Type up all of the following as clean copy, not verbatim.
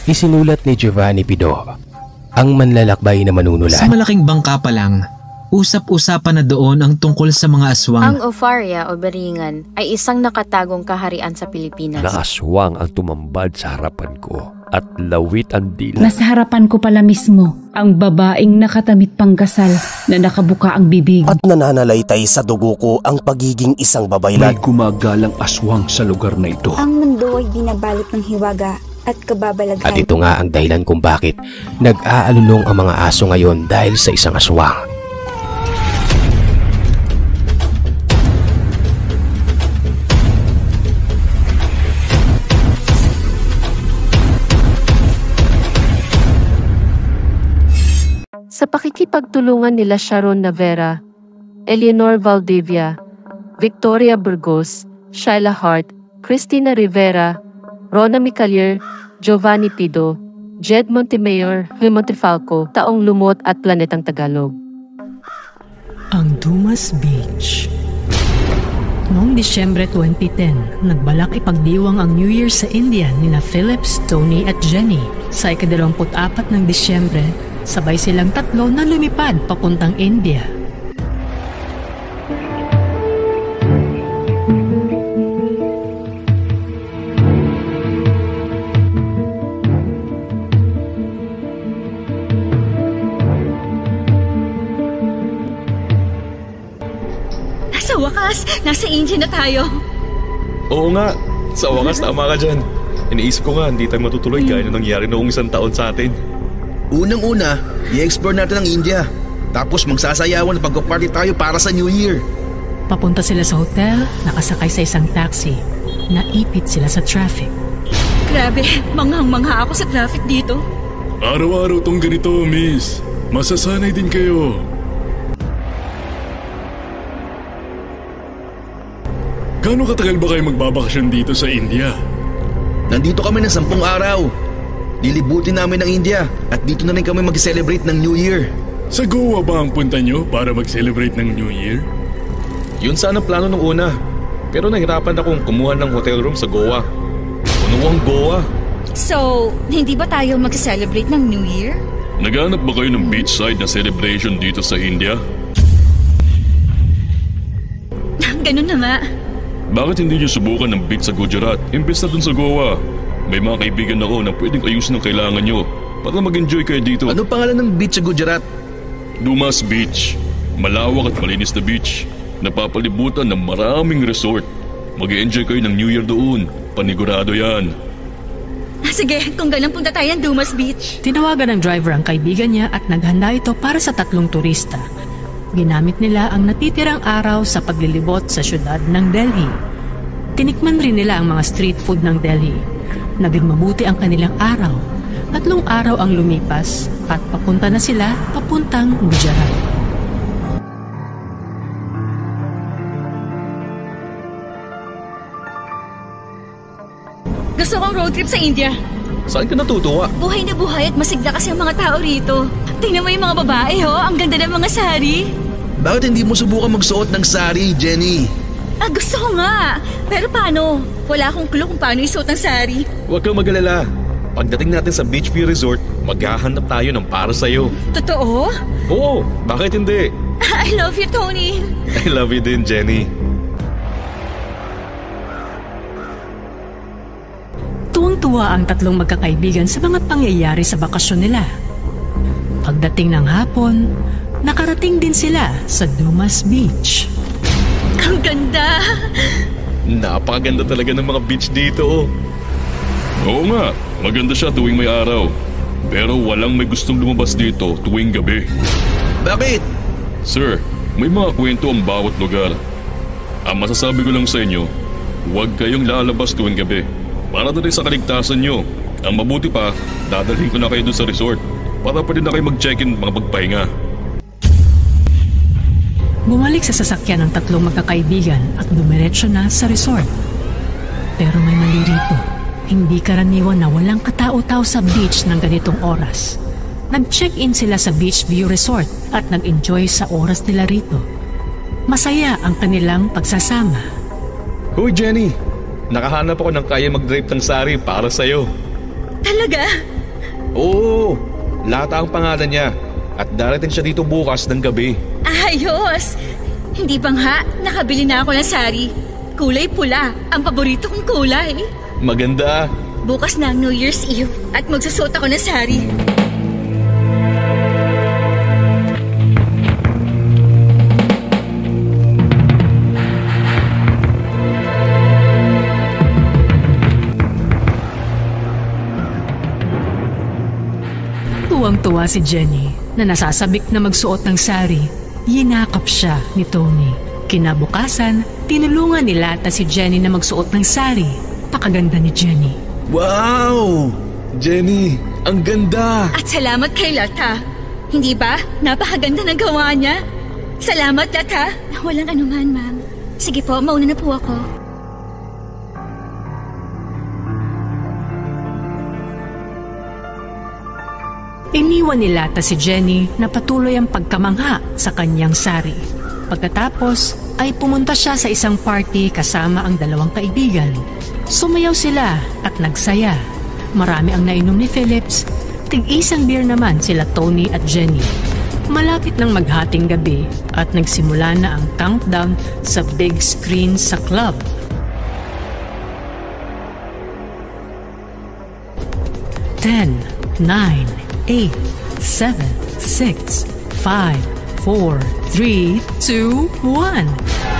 Isinulat ni Giovanni Pido, ang manlalakbay na manunulat. Sa malaking bangka pa lang, usap-usapan na doon ang tungkol sa mga aswang. Ang Ofaria o Beringan ay isang nakatagong kaharian sa Pilipinas. Na aswang ang tumambad sa harapan ko at lawit ang dila. Nasa harapan ko pala mismo ang babaeng nakatamit pang kasal na nakabuka ang bibig. At nananalaytay sa dugo ko ang pagiging isang babaylan. May gumagalang aswang sa lugar na ito. Ang mundo ay binabalot ng hiwaga at kababalaghan. At ito nga ang dahilan kung bakit nag-aalulong ang mga aso ngayon dahil sa isang aswang. Sa pakikipagtulungan nila Sharon Navera, Eleanor Valdivia, Victoria Burgos, Shyla Hart, Cristina Rivera, Rona Micalier, Giovanni Pido, Jed Montemayor, Huy Montefalco, Taong Lumot at Planetang Tagalog. Ang Dumas Beach. Noong Disyembre 2010, nagbalak ipagdiwang ang New Year sa India nina Phillips, Tony at Jenny. Sa ika-24 ng Disyembre, sabay silang tatlo na lumipad papuntang India. Sa wakas, nasa India na tayo. Oo nga, sa wakas tama ka dyan. Iniisip ko nga, hindi tayo matutuloy gaya na nangyari noong 1 taon sa atin. Unang-una, i-explore natin ang India. Tapos magsasayawan at pagpaparty tayo para sa New Year. Papunta sila sa hotel, nakasakay sa isang taxi. Naipit sila sa traffic. Grabe, manghang-mangha ako sa traffic dito. Araw-araw tong ganito, miss. Masasanay din kayo. Gaano katagal ba kayo magbabakasyon dito sa India? Nandito kami ng 10 araw. Lilibutin namin ang India at dito na rin kami mag-celebrate ng New Year. Sa Goa ba ang punta nyo para mag-celebrate ng New Year? Yun sana plano nung una. Pero nahirapan akong kumuha ng hotel room sa Goa. Puno ang Goa. So, hindi ba tayo mag-celebrate ng New Year? Naghanap ba kayo ng beachside na celebration dito sa India? Ganun na nga. Bakit hindi nyo subukan ng beach sa Gujarat imbes na dun sa Goa? May mga kaibigan ako na pwedeng ayusin ang kailangan nyo para mag-enjoy kayo dito. Ano pangalan ng beach sa Gujarat? Dumas Beach. Malawak at malinis na beach. Napapalibutan ng maraming resort. Mag-i-enjoy kayo ng New Year doon. Panigurado yan. Sige, kung ganun punta tayo ng Dumas Beach. Tinawagan ng driver ang kaibigan niya at naghanda ito para sa 3 turista. Ginamit nila ang natitirang araw sa paglilibot sa syudad ng Delhi. Tinikman rin nila ang mga street food ng Delhi. Naging mabuti ang kanilang araw. 3 araw ang lumipas at papunta na sila papuntang Gujarat. Gusto kong road trip sa India. Saan ka natutuwa? Buhay na buhay at masigla kasi ang mga tao rito. Tingnan mo yung mga babae, ho. Ang ganda ng mga sari. Bakit hindi mo subukan magsuot ng sari, Jenny? Gusto ko nga. Pero paano? Wala akong clue kung paano isuot ang sari. Huwag kang mag-alala. Pagdating natin sa Beachview Resort, maghahanap tayo ng para sa'yo. Totoo? Oo, bakit hindi? I love you, Tony. I love you din, Jenny. Tuwang-tuwa ang 3 magkakaibigan sa mga pangyayari sa bakasyon nila. Pagdating ng hapon, nakarating din sila sa Dumas Beach. Ang ganda! Napakaganda talaga ng mga beach dito. Oo nga, maganda siya tuwing may araw. Pero walang may gustong lumabas dito tuwing gabi. Bakit? Sir, may mga kwento ang bawat lugar. Ang masasabi ko lang sa inyo, huwag kayong lalabas tuwing gabi. Para na rin sa kaligtasan nyo. Ang mabuti pa, dadalhin ko na kayo dun sa resort para pwede na kayo mag-check-in mga pagpahinga. Bumalik sa sasakyan ng 3 magkakaibigan at dumiretso na sa resort. Pero may mali rito. Hindi karaniwan na walang katao-tao sa beach ng ganitong oras. Nag-check-in sila sa Beachview Resort at nag-enjoy sa oras nila rito. Masaya ang kanilang pagsasama. Hoy Jenny, nakahanap ako ng kaya mag-drape ng sari para sa'yo. Talaga? Oo, Lata ang pangalan niya. At darating siya dito bukas ng gabi. Ayos! Hindi bang ha, nakabili na ako ng sari. Kulay pula, ang paborito kong kulay. Maganda. Bukas na ang New Year's Eve at magsusuot ako ng sari. Tuwang-tuwa si Jenny na nasasabik na magsuot ng sari. Yinakap siya ni Tony. Kinabukasan, tinulungan ni Lata si Jenny na magsuot ng sari. Pakaganda ni Jenny. Wow! Jenny, ang ganda! At salamat kay Lata. Hindi ba? Napakaganda ng gawa niya. Salamat, Lata. Walang anuman, ma'am. Sige po, mauna na po ako. Iniwan ni Lata si Jenny na patuloy ang pagkamangha sa kanyang sari. Pagkatapos ay pumunta siya sa isang party kasama ang dalawang kaibigan. Sumayaw sila at nagsaya. Marami ang nainom ni Phillips. Tig-isang beer naman sila Tony at Jenny. Malapit ng maghating gabi at nagsimula na ang countdown sa big screen sa club. 10, 9, 8, 7, 6, 5, 4, 3, 2, 1.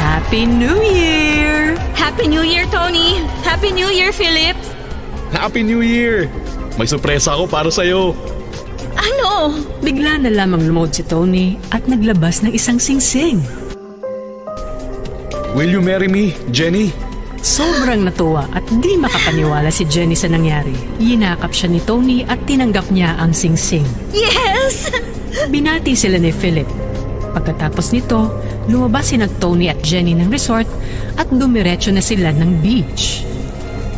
Happy New Year! Happy New Year, Tony! Happy New Year, Philip! Happy New Year! May sorpresa ako para sa'yo. Ano? Bigla na lamang lumod si Tony at naglabas ng isang singsing. Will you marry me, Jenny? Sobrang natuwa at di makapaniwala si Jenny sa nangyari. Yinakap siya ni Tony at tinanggap niya ang singsing. Yes! Binati sila ni Philip. Pagkatapos nito, lumabas si Tony at Jenny ng resort at dumiretso na sila ng beach.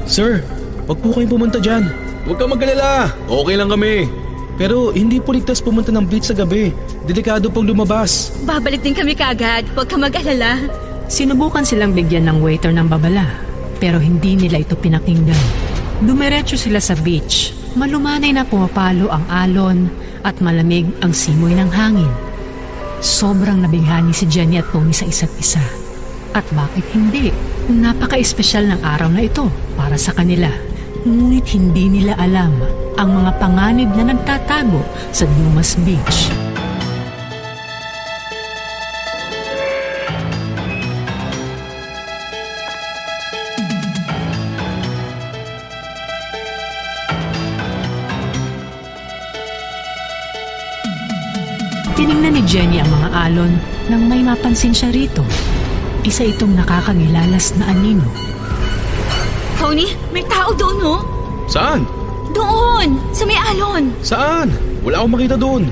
Sir, wag po kayong pumunta dyan. Huwag kang mag-alala. Okay lang kami. Pero hindi po ligtas pumunta ng beach sa gabi. Delikado pong lumabas. Babalik din kami kagad. Huwag kang mag-alala. Sinubukan silang bigyan ng waiter ng babala, pero hindi nila ito pinakinggan. Dumiretso sila sa beach. Malumanay na pumapalo ang alon at malamig ang simoy ng hangin. Sobrang nabinghani si Jenny at Tony sa isa't isa. At bakit hindi? Napaka-espesyal ng araw na ito para sa kanila. Ngunit hindi nila alam ang mga panganib na nagtatago sa Dumas Beach. Tiningnan ni Jenny ang mga alon nang may mapansin siya rito. Isa itong nakakagilalas na anino. Tony, may tao doon, no? Saan? Doon! Sa may alon! Saan? Wala akong makita doon.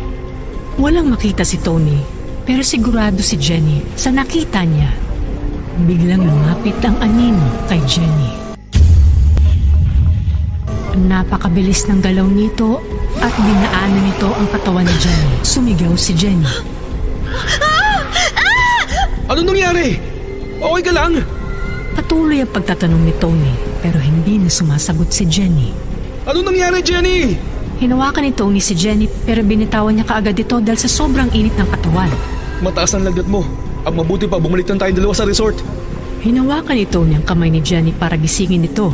Walang makita si Tony, pero sigurado si Jenny sa nakita niya. Biglang lumapit ang anino kay Jenny. Napakabilis ng galaw nito at dinaanan nito ang katawan ni Jenny. Sumigaw si Jenny. Ano nangyari? Okay ka lang? Patuloy ang pagtatanong ni Tony pero hindi na sumasagot si Jenny. Ano nangyari, Jenny? Hinawakan ni Tony si Jenny pero binitawan niya kaagad ito dahil sa sobrang init ng katawan. Mataas ang lagnat mo. Ang mabuti pa bumalik na tayong dalawa sa resort. Hinawakan ni Tony ang kamay ni Jenny para gisingin ito.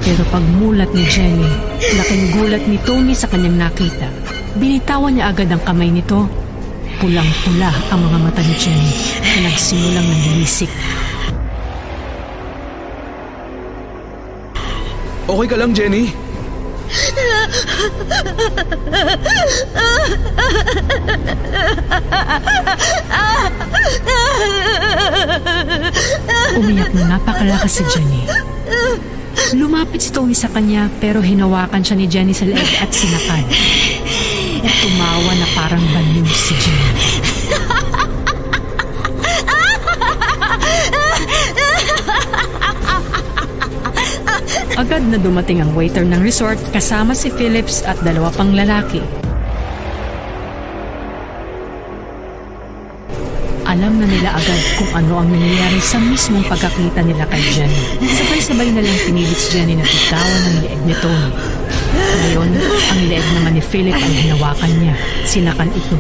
Pero pagmulat ni Jenny, laking gulat ni Tony sa kanyang nakita. Binitawan niya agad ang kamay nito. Pulang-pula ang mga mata ni Jenny na nagsimulang nanlilisik. Okay ka lang, Jenny? Umiyak na napakalakas si Jenny. Lumapit si Tony sa kanya pero hinawakan siya ni Jenny sa leeg at sinakal. At tumawa na parang baliw si Jenny. Agad na dumating ang waiter ng resort kasama si Phillips at dalawa pang lalaki. Alam na nila agad kung ano ang nangyayari sa mismong pagkakita nila kay Jenny. Sabay-sabay na lang pinilit si Jenny na titawan ng leeg ni Tony. Ngayon, ang leeg naman ni Philip ang hinawakan niya. Sinakal ito.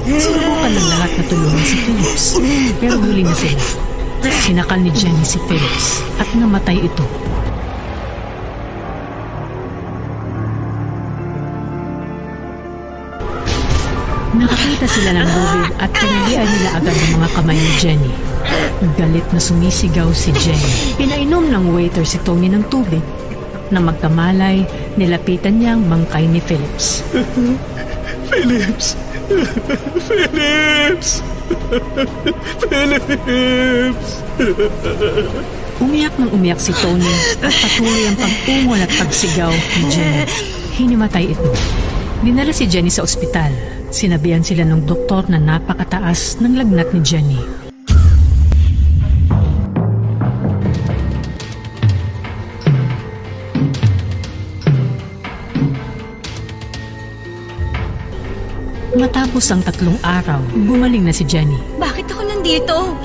Sinubukan ng lahat na tulungan si Philips, pero huli na sila. Sinakal ni Jenny si Philips at namatay ito. Nakakita sila ng lubid at tinalian nila agad ang mga kamay ni Jenny. Galit na sumisigaw si Jenny. Pinainom ng waiter si Tony ng tubig. Na magkamalay, nilapitan niya ang bangkay ni Philips. Philips! Philips! Philips! Umiyak ng umiyak si Tony at patuloy ang pag-ungol at pagsigaw ni Jenny. Hinimatay ito. Dinala si Jenny sa ospital. Sinabihan sila ng doktor na napakataas ng lagnat ni Jenny. Matapos ang 3 araw, gumaling na si Jenny. Bakit ako nandito?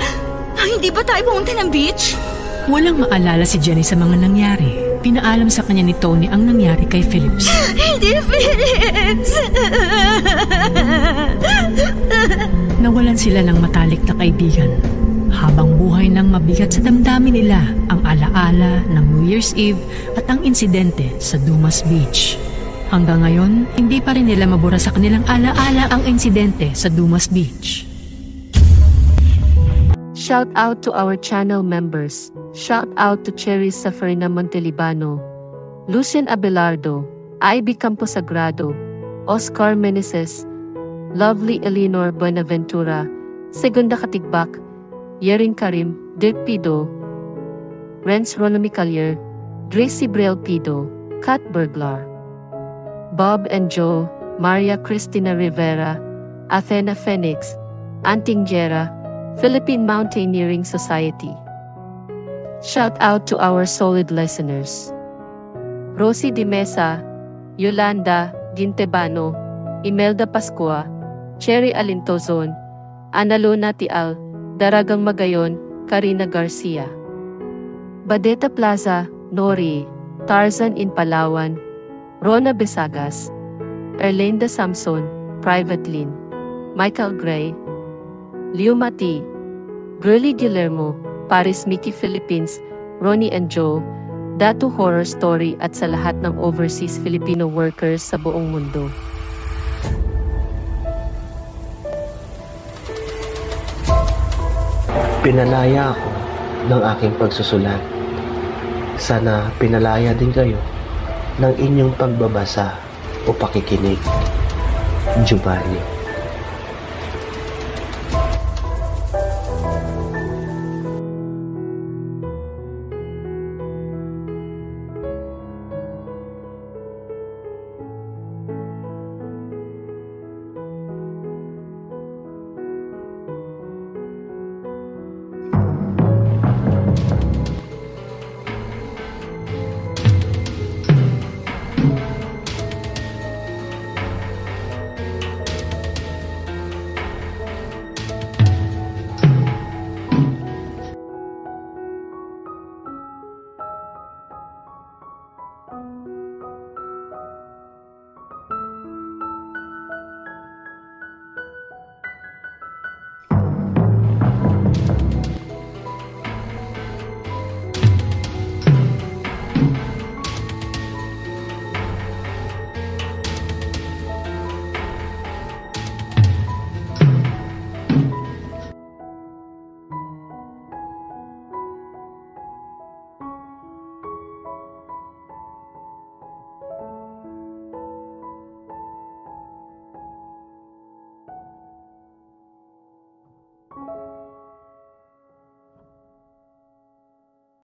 Hindi ba tayo pumunta ng beach? Walang maalala si Jenny sa mga nangyari. Pinaalam sa kanya ni Tony ang nangyari kay Philips. Hindi, Philips! Nawalan sila ng matalik na kaibigan. Habang buhay nang mabigat sa damdamin nila ang alaala ng New Year's Eve at ang insidente sa Dumas Beach. Hanggang ngayon, hindi pa rin nila mabura sa kanilang alaala ang insidente sa Dumas Beach. Shout out to our channel members. Shout out to Cherry Safarina Montelibano, Lucien Abelardo, Ivy Camposagrado, Oscar Meneses, Lovely Eleanor Buenaventura, Segunda Katigbak, Yerin Karim, Dirk Pido, Renz Ronomi Callier, Dracy Brel Pido, Kat Burglar, Bob and Joe, Maria Cristina Rivera, Athena Phoenix, Anting Jera, Philippine Mountaineering Society. Shout out to our solid listeners. Rosie Di Mesa, Yolanda Gintebano, Imelda Pascua, Cherry Alintozon, Analona Tial, Daragang Magayon, Karina Garcia. Badeta Plaza, Nori, Tarzan in Palawan, Rona Besagas, Erlinda Samson, Private Lin, Michael Gray, Leo Mati, Girly Guillermo, Paris Mickey Philippines, Ronnie and Joe, Datu Horror Story at sa lahat ng overseas Filipino workers sa buong mundo. Pinalaya ako ng aking pagsusulat. Sana pinalaya din kayo ng inyong pagbabasa o pakikinig. Giovanni.